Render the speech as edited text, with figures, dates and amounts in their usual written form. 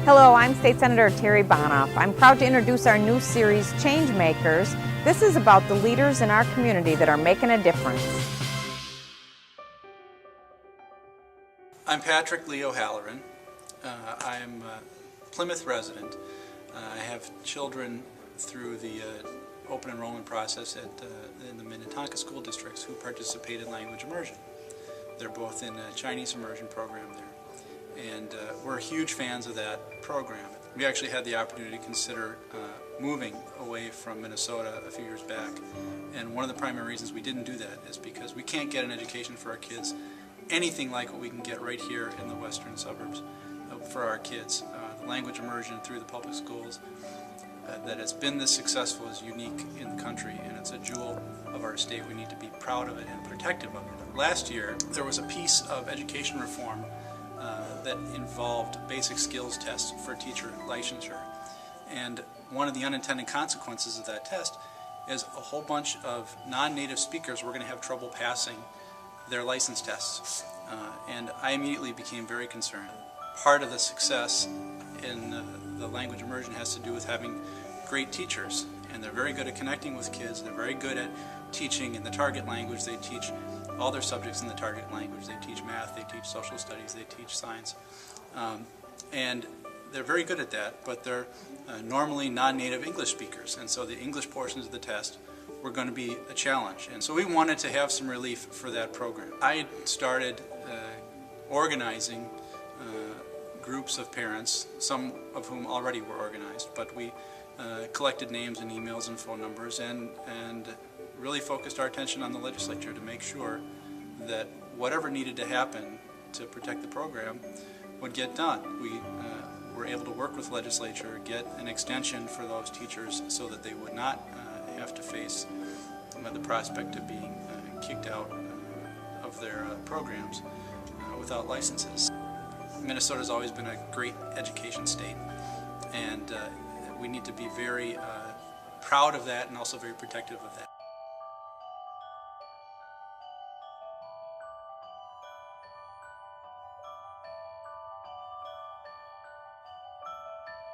Hello, I'm State Senator Terry Bonoff. I'm proud to introduce our new series, Changemakers. This is about the leaders in our community that are making a difference. I'm Patrick Leo Halloran. I am a Plymouth resident. I have children through the open enrollment process in the Minnetonka school districts who participate in language immersion. They're both in a Chinese immersion program there. And we're huge fans of that program. We actually had the opportunity to consider moving away from Minnesota a few years back. And one of the primary reasons we didn't do that is because we can't get an education for our kids anything like what we can get right here in the western suburbs for our kids. The language immersion through the public schools that has been this successful is unique in the country, and it's a jewel of our state. We need to be proud of it and protective of it. Last year there was a piece of education reform that involved basic skills tests for teacher licensure. And one of the unintended consequences of that test is a whole bunch of non-native speakers were going to have trouble passing their license tests. And I immediately became very concerned. Part of the success in the language immersion has to do with having great teachers. And they're very good at connecting with kids. They're very good at teaching in the target language. They teach all their subjects in the target language. They teach math, they teach social studies, they teach science. And they're very good at that, but they're normally non-native English speakers. And so the English portions of the test were going to be a challenge. And so we wanted to have some relief for that program. I started organizing groups of parents, some of whom already were organized, but we collected names and emails and phone numbers and really focused our attention on the legislature to make sure that whatever needed to happen to protect the program would get done. We were able to work with the legislature, get an extension for those teachers so that they would not have to face the prospect of being kicked out of their programs without licenses. Minnesota's always been a great education state, and we need to be very proud of that and also very protective of that.